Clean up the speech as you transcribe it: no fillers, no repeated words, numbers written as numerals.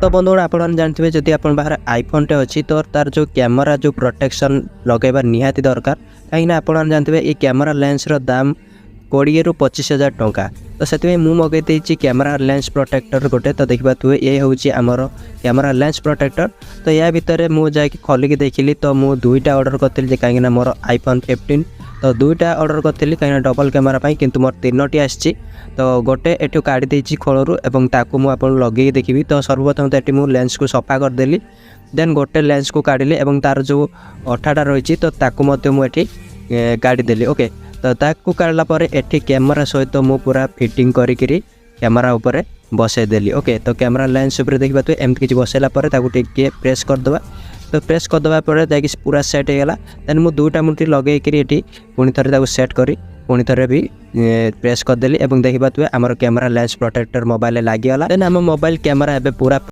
तो बंधुगण आप जानते जदि आप बाहर आईफोन टे अच्छी तो तार जो कैमेरा जो प्रोटेक्शन लगेबा निहाती दरकार कहीं आप जानते ये कैमेरा लेंस दाम 20 ରୁ 25,000 टंका। तो से मुझे मगई कैमेरा लेंस प्रोटेक्टर गोटे तो देखा तुए ये हूँ आमर कैमेरा लेंस प्रोटेक्टर। तो या भितर मुझे खोलिकी देखिली तो मुझे दुईटा ऑर्डर करी कहीं मोर आईफोन 15 तो दुईटा ऑर्डर करी कहीं डबल कैमेरा किंतु मोर 3टी आसी। तो गोटे एठू काढ़ी देछि खोलरू एवं ताकू मु आपन लगे देखिबी। तो सर्वप्रथम तो एटी मु लेंस को सफा कर देली देन गोटे लेंस को काढ़िली एवं तार जो अठाटा रही तो ताकू मते मु एठी काढ़ी देली। ओके तो ताकू काढ़ला परे एठी कैमेरा सहित मु पूरा फिटिंग करिकरी कैमेरा ऊपर बसई देली। ओके तो कैमेरा लेंस ऊपर देखिबा तो एमती किछि बसैला परे ताकू टिके प्रेस कर दबा। तो प्रेस कर दबा परे जाकि पूरा सेट हो गला देन मु दुईटा मुठी लगे करी एठी पुनी थरे ताकू सेट करी पुणी थे भी प्रेस करदेली और देखा तुए आमर कैमेरा लेंस प्रोटेक्टर मोबाइल लगिगला देन आम मोबाइल कैमेरा एबे पूरा